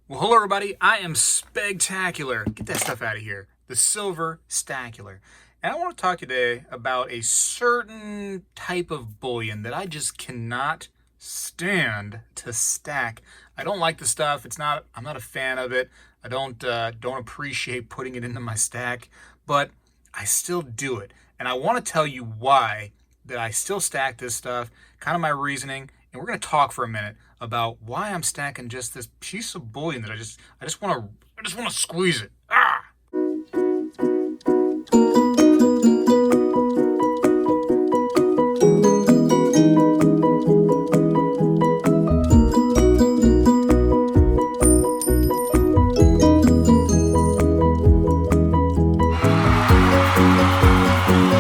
Well, hello everybody, I am Spegtacular. Get that stuff out of here. The Silver Stacular. And I want to talk today about a certain type of bullion that I just cannot stand to stack. I don't like the stuff. I'm not a fan of it. I don't appreciate putting it into my stack, but I still do it. And I want to tell you why that I still stack this stuff, kind of my reasoning, and we're going to talk for a minute about why I'm stacking just this piece of bullion that I just want to squeeze it. Ah!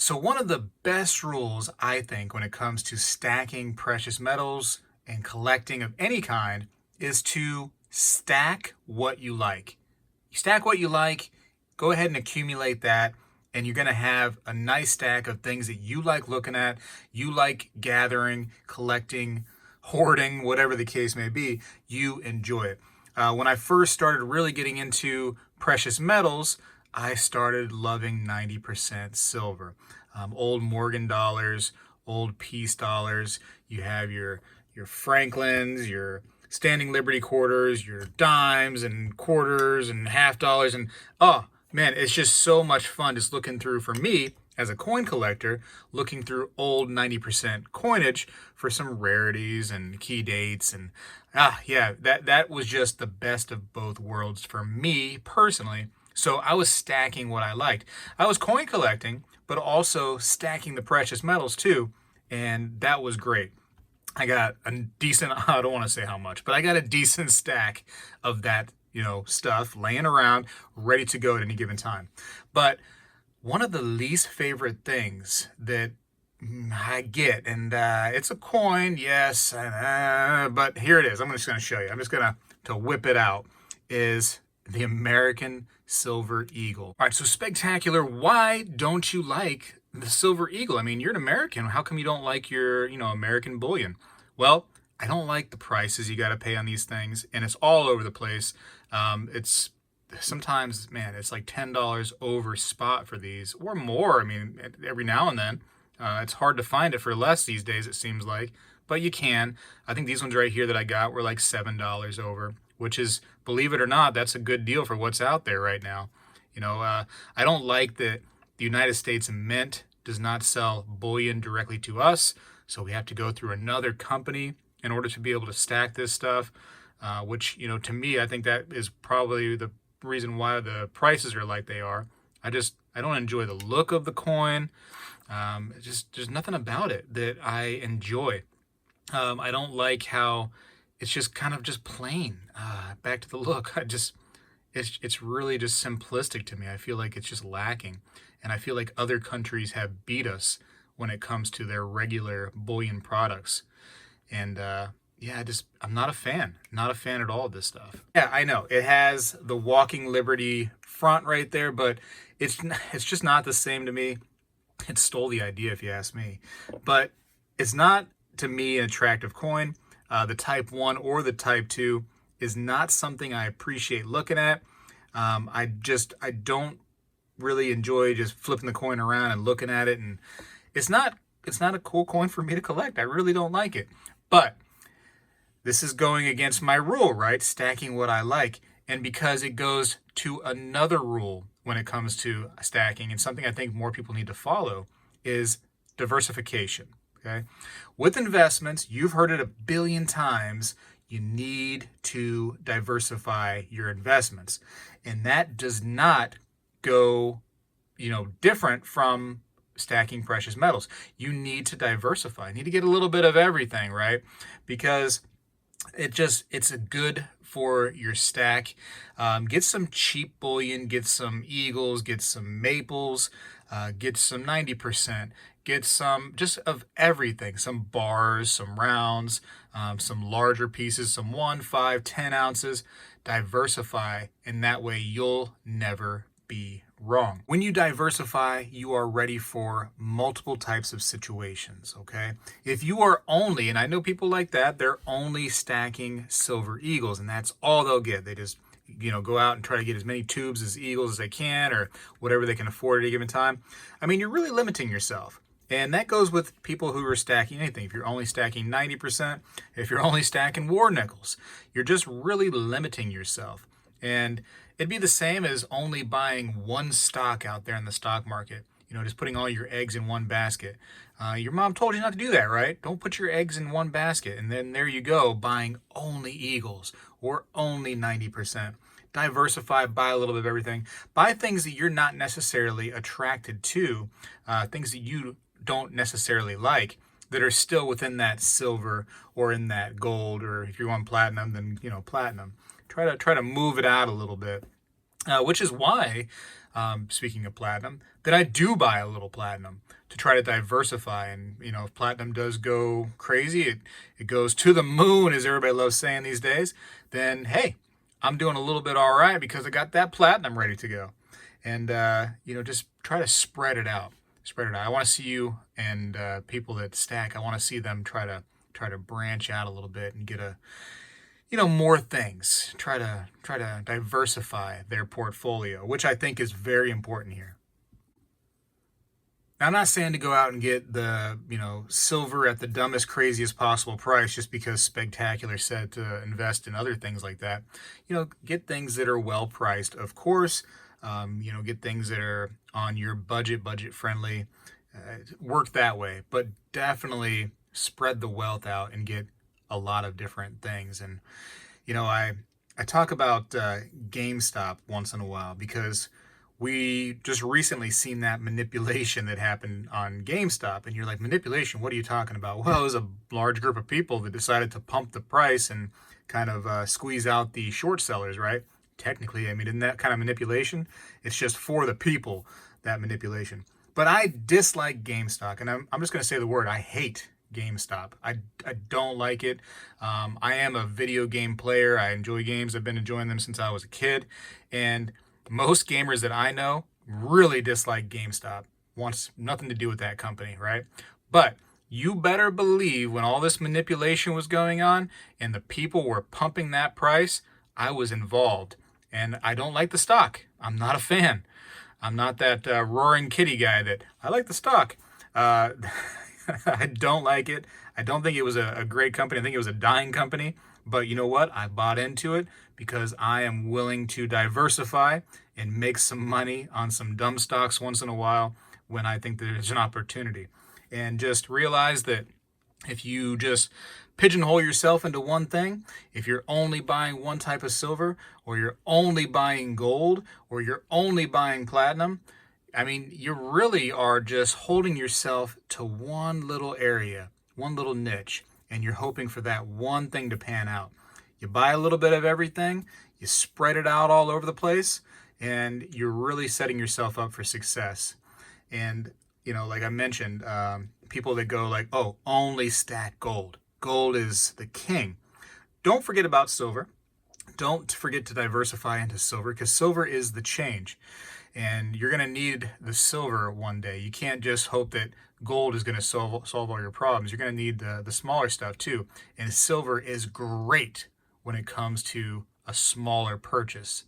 So one of the best rules, I think, when it comes to stacking precious metals and collecting of any kind is to stack what you like. You stack what you like, go ahead and accumulate that, and you're going to have a nice stack of things that you like looking at, you like gathering, collecting, hoarding, whatever the case may be, you enjoy it. When I first started really getting into precious metals, I started loving 90% silver. Old Morgan dollars, old peace dollars. You have your Franklins, your standing Liberty quarters, your dimes and quarters and half dollars. And oh man, it's just so much fun just looking through, for me as a coin collector, looking through old 90% coinage for some rarities and key dates. And yeah, that was just the best of both worlds for me personally. So I was stacking what I liked. I was coin collecting, but also stacking the precious metals too. And that was great. I got a decent, I don't want to say how much, but I got a decent stack of that, stuff laying around, ready to go at any given time. But one of the least favorite things that I get, and it's a coin, yes, but here it is. I'm just going to show you. I'm just going to whip it out, is the American Silver Eagle. All right, so Spegtacular, why don't you like the Silver Eagle? I mean, you're an American. How come you don't like your, American bullion? Well, I don't like the prices you got to pay on these things, and it's all over the place. It's sometimes, man, it's like $10 over spot for these, or more. I mean, every now and then. It's hard to find it for less these days, it seems like, but you can. I think these ones right here that I got were like $7 over, which is, believe it or not, that's a good deal for what's out there right now. I don't like that the United States Mint does not sell bullion directly to us, so we have to go through another company in order to be able to stack this stuff, which, to me, I think that is probably the reason why the prices are like they are. I don't enjoy the look of the coin. There's nothing about it that I enjoy. I don't like how it's just kind of just plain. Back to the look. It's really just simplistic to me. I feel like it's just lacking. And I feel like other countries have beat us when it comes to their regular bullion products. And I'm not a fan. Not a fan at all of this stuff. Yeah, I know. It has the Walking Liberty front right there, but it's just not the same to me. It stole the idea, if you ask me. But it's not, to me, an attractive coin. The Type 1 or the Type 2 is not something I appreciate looking at. I don't really enjoy just flipping the coin around and looking at it. And it's not a cool coin for me to collect. I really don't like it. But this is going against my rule, right? Stacking what I like. And because it goes to another rule when it comes to stacking, and something I think more people need to follow, is diversification. Okay. With investments, you've heard it a billion times, you need to diversify your investments. And that does not go, different from stacking precious metals. You need to diversify. You need to get a little bit of everything, right? Because it's a good for your stack. Get some cheap bullion, get some eagles, get some maples, get some 90%, get some just of everything, some bars, some rounds, some larger pieces, some 1, 5, 10 ounces. Diversify, and that way you'll never be Wrong. When you diversify, you are ready for multiple types of situations, okay? If you are only, and I know people like that, they're only stacking silver eagles, and that's all they'll get. They just, go out and try to get as many tubes as eagles as they can, or whatever they can afford at a given time. I mean, you're really limiting yourself. And that goes with people who are stacking anything. If you're only stacking 90%, if you're only stacking war nickels, you're just really limiting yourself. And it'd be the same as only buying one stock out there in the stock market, just putting all your eggs in one basket. Your mom told you not to do that, right? Don't put your eggs in one basket. And then there you go, buying only eagles or only 90%. Diversify, buy a little bit of everything. Buy things that you're not necessarily attracted to, things that you don't necessarily like, that are still within that silver or in that gold, or if you want platinum, then platinum. Try to move it out a little bit, which is why, speaking of platinum, that I do buy a little platinum to try to diversify. And if platinum does go crazy, it goes to the moon, as everybody loves saying these days, then hey, I'm doing a little bit all right because I got that platinum ready to go. And just try to spread it out. I want to see you and people that stack. I want to see them try to branch out a little bit and get more things. Try to diversify their portfolio, which I think is very important here. Now, I'm not saying to go out and get the silver at the dumbest, craziest possible price just because Spegtacular said to invest in other things like that. Get things that are well priced, of course. Get things that are on your budget friendly. Work that way, but definitely spread the wealth out and get a lot of different things. And I talk about GameStop once in a while because we just recently seen that manipulation that happened on GameStop. And you're like, manipulation, what are you talking about? Well, it was a large group of people that decided to pump the price and kind of squeeze out the short sellers, right? Technically, I mean, isn't that kind of manipulation? It's just for the people, that manipulation. But I dislike GameStop, and I'm just going to say the word. I hate GameStop. I don't like it. I am a video game player. I enjoy games. I've been enjoying them since I was a kid. And most gamers that I know really dislike GameStop. Wants nothing to do with that company, right? But you better believe when all this manipulation was going on and the people were pumping that price, I was involved. And I don't like the stock. I'm not a fan. I'm not that roaring kitty guy that I like the stock. I don't like it. I don't think it was a great company. I think it was a dying company. But you know what? I bought into it because I am willing to diversify and make some money on some dumb stocks once in a while when I think there's an opportunity. And just realize that if you just pigeonhole yourself into one thing, if you're only buying one type of silver, or you're only buying gold, or you're only buying platinum, I mean, you really are just holding yourself to one little area, one little niche, and you're hoping for that one thing to pan out. You buy a little bit of everything, you spread it out all over the place, and you're really setting yourself up for success. And, like I mentioned, people that go like, oh, only stack gold. Gold is the king. Don't forget about silver. Don't forget to diversify into silver because silver is the change. And you're going to need the silver one day. You can't just hope that gold is going to solve all your problems. You're going to need the smaller stuff too. And silver is great when it comes to a smaller purchase.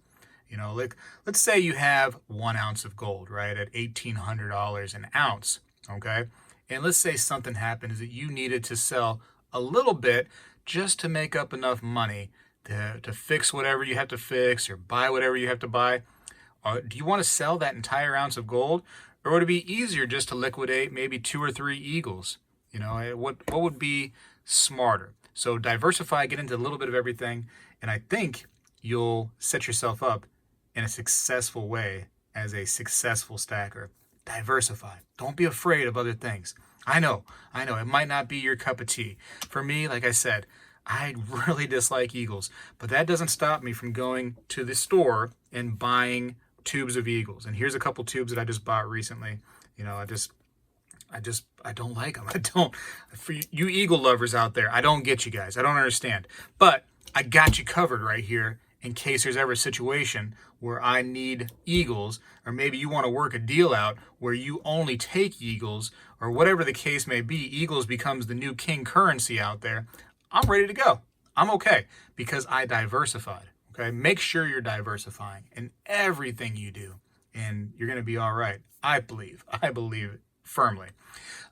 Like let's say you have 1 ounce of gold, right, at $1,800 an ounce, okay? And let's say something happens that you needed to sell a little bit just to make up enough money to fix whatever you have to fix or buy whatever you have to buy. Do you want to sell that entire ounce of gold? Or would it be easier just to liquidate maybe 2 or 3 eagles? What would be smarter? So diversify, get into a little bit of everything, and I think you'll set yourself up in a successful way as a successful stacker. Diversify. Don't be afraid of other things. I know, it might not be your cup of tea. For me, like I said, I really dislike eagles, but that doesn't stop me from going to the store and buying tubes of eagles. And here's a couple tubes that I just bought recently. I don't like them. I don't. For you eagle lovers out there, I don't get you guys. I don't understand. But I got you covered right here in case there's ever a situation where I need eagles, or maybe you want to work a deal out where you only take eagles, or whatever the case may be, eagles becomes the new king currency out there, I'm ready to go. I'm okay because I diversified. Okay, make sure you're diversifying in everything you do, and you're going to be all right. I believe it firmly.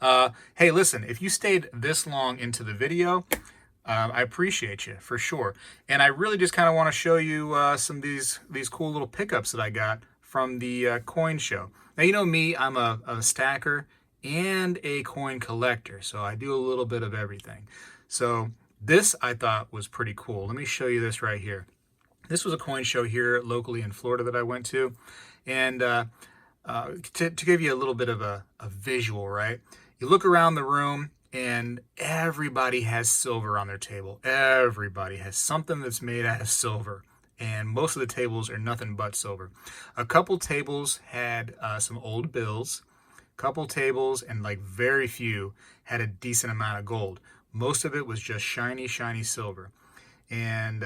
Hey, listen, if you stayed this long into the video, I appreciate you for sure. And I really just kind of want to show you some of these cool little pickups that I got from the coin show. Now, you know me, I'm a stacker and a coin collector, so I do a little bit of everything. So this I thought was pretty cool. Let me show you this right here. This was a coin show here locally in Florida that I went to. And to give you a little bit of a visual, right? You look around the room and everybody has silver on their table. Everybody has something that's made out of silver. And most of the tables are nothing but silver. A couple tables had some old bills. A couple tables, and like very few, had a decent amount of gold. Most of it was just shiny, shiny silver. And,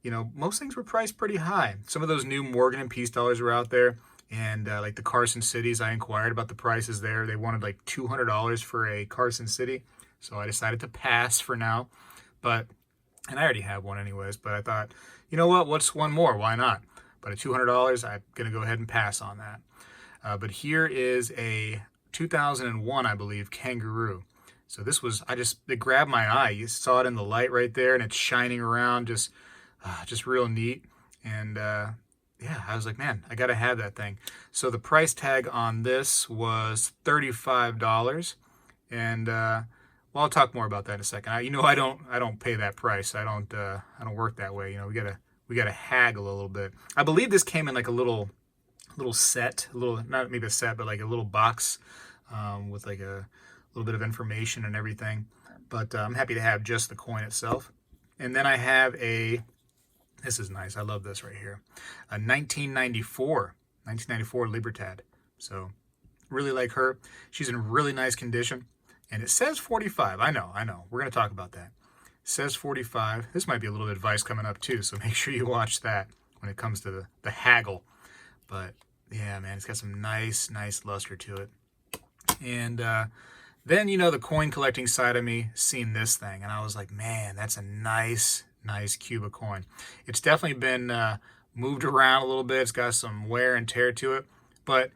you know, most things were priced pretty high. Some of those new Morgan and Peace dollars were out there. And like the Carson Cities, I inquired about the prices there. They wanted like $200 for a Carson City. So I decided to pass for now. And I already have one anyways. But I thought, you know what? What's one more? Why not? But at $200, I'm going to go ahead and pass on that. But here is a 2001, I believe, Kangaroo. So this was, it grabbed my eye. You saw it in the light right there, and it's shining around, just real neat. And yeah, I was like, man, I got to have that thing. So the price tag on this was $35. And well, I'll talk more about that in a second. You know, I don't pay that price. I don't work that way. You know, we gotta haggle a little bit. I believe this came in like a little set, not maybe a set, but like a little box with like a little bit of information and everything. But I'm happy to have just the coin itself. And then I have this is nice. I love this right here. A 1994 Libertad. So really like her. She's in really nice condition. And it says 45. I know. We're going to talk about that. It says 45. This might be a little advice coming up too, so make sure you watch that when it comes to the haggle. But yeah, man, it's got some nice luster to it. And then, you know, the coin collecting side of me seen this thing, and I was like, man, that's a nice Cuba coin. It's definitely been moved around a little bit. It's got some wear and tear to it. But,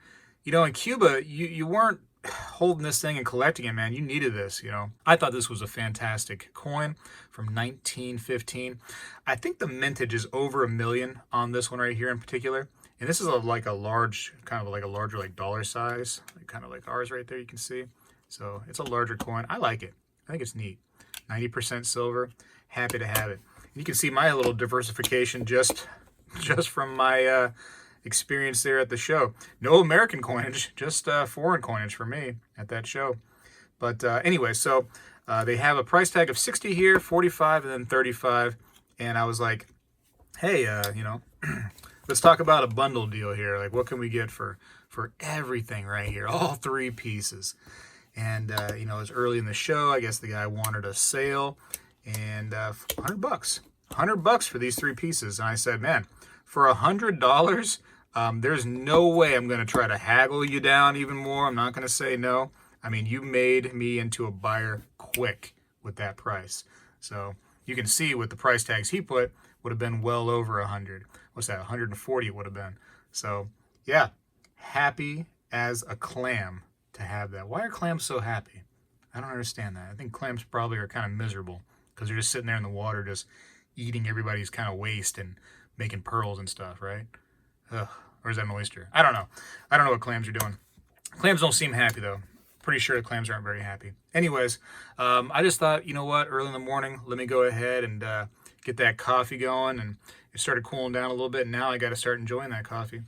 you know, in Cuba, you weren't holding this thing and collecting it, man. You needed this, you know. I thought this was a fantastic coin from 1915. I think the mintage is over $1 million on this one right here in particular. And this is like a large, kind of like a larger like dollar size, kind of like ours right there, you can see. So it's a larger coin. I like it. I think it's neat. 90% silver. Happy to have it. You can see my little diversification just from my experience there at the show. No American coinage, just foreign coinage for me at that show. But anyway, so they have a price tag of 60 here, 45, and then 35. And I was like, hey, you know, let's talk about a bundle deal here. Like, what can we get for everything right here? All three pieces. And, you know, it was early in the show. I guess the guy wanted a sale. And $100. $100 for these three pieces. And I said, man, for $100, there's no way I'm going to try to haggle you down even more. I'm not going to say no. I mean, you made me into a buyer quick with that price. So you can see with the price tags he put would have been well over 100. What's that? 140 would have been. So yeah, happy as a clam to have that. Why are clams so happy? I don't understand that. I think clams probably are kind of miserable because they're just sitting there in the water just eating everybody's kind of waste and making pearls and stuff, right? Ugh. Or is that an oyster? I don't know. I don't know what clams are doing. Clams don't seem happy, though. Pretty sure the clams aren't very happy. Anyways, I just thought, you know what? Early in the morning, let me go ahead and get that coffee going. And it started cooling down a little bit. And now I got to start enjoying that coffee.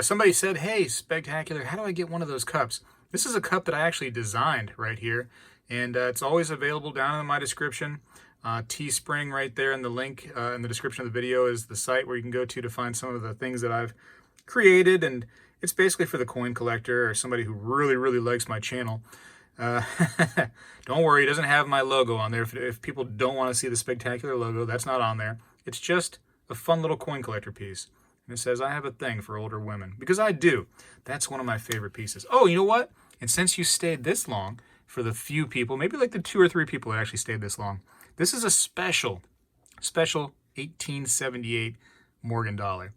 Somebody said, hey, Spegtacular, how do I get one of those cups? This is a cup that I actually designed right here. And it's always available down in my description. Teespring right there in the link in the description of the video is the site where you can go to find some of the things that I've created. And it's basically for the coin collector or somebody who really likes my channel. Don't worry, it doesn't have my logo on there. If people don't want to see the Spegtacular logo, that's not on there. It's just a fun little coin collector piece. And it says, I have a thing for older women. Because I do. That's one of my favorite pieces. Oh, you know what? And since you stayed this long, for the few people, maybe like the 2 or 3 people that actually stayed this long, this is a special 1878 Morgan dollar.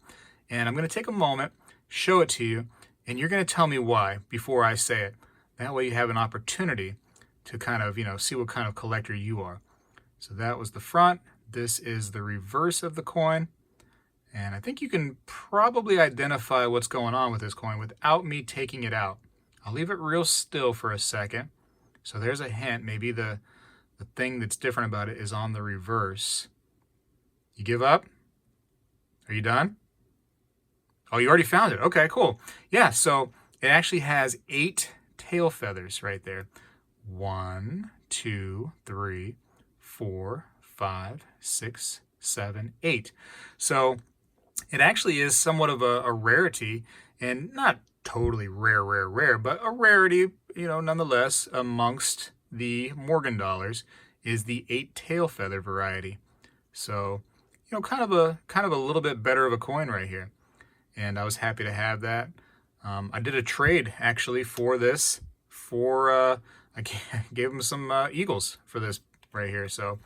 And I'm going to take a moment, show it to you, and you're going to tell me why before I say it. That way you have an opportunity to kind of, see what kind of collector you are. So that was the front. This is the reverse of the coin. And I think you can probably identify what's going on with this coin without me taking it out. I'll leave it real still for a second. So there's a hint. Maybe the thing that's different about it is on the reverse. You give up? Are you done? Oh, you already found it. Okay, cool. Yeah, so it actually has 8 tail feathers right there. 1, 2, 3, 4, 5, 6, 7, 8. So it actually is somewhat of a rarity, and not totally rare, but a rarity, nonetheless, amongst the Morgan dollars is the 8 tail feather variety. So, kind of a little bit better of a coin right here. And I was happy to have that. I did a trade actually for this. I gave him some eagles for this right here. So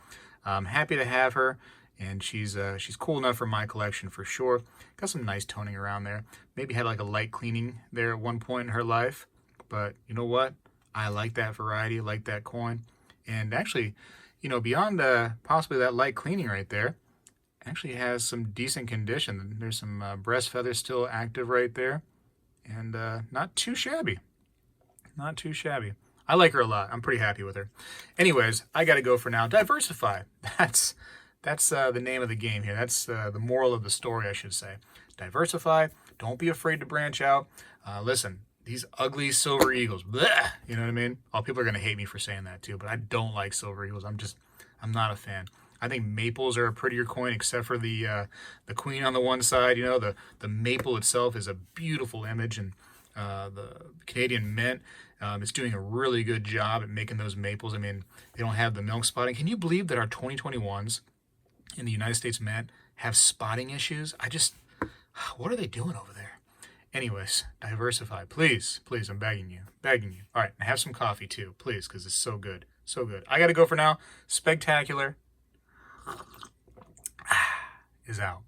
I'm happy to have her, and she's cool enough for my collection for sure. Got some nice toning around there. Maybe had like a light cleaning there at one point in her life, but you know what? I like that variety, like that coin, and actually, beyond possibly that light cleaning right there, actually has some decent condition. There's some breast feathers still active right there, and not too shabby. Not too shabby. I like her a lot. I'm pretty happy with her. Anyways, I got to go for now. Diversify. That's the name of the game here. That's the moral of the story, I should say. Diversify. Don't be afraid to branch out. Listen, these ugly silver eagles, bleh, you know what I mean? Oh, people are going to hate me for saying that too, but I don't like silver eagles. I'm not a fan. I think maples are a prettier coin, except for the queen on the one side. The maple itself is a beautiful image, and the Canadian Mint is doing a really good job at making those maples. I mean, they don't have the milk spotting. Can you believe that our 2021s in the United States Mint have spotting issues? What are they doing over there? Anyways, diversify, please, I'm begging you. All right, and have some coffee too, please, because it's so good, so good. I got to go for now. Spegtacular is out.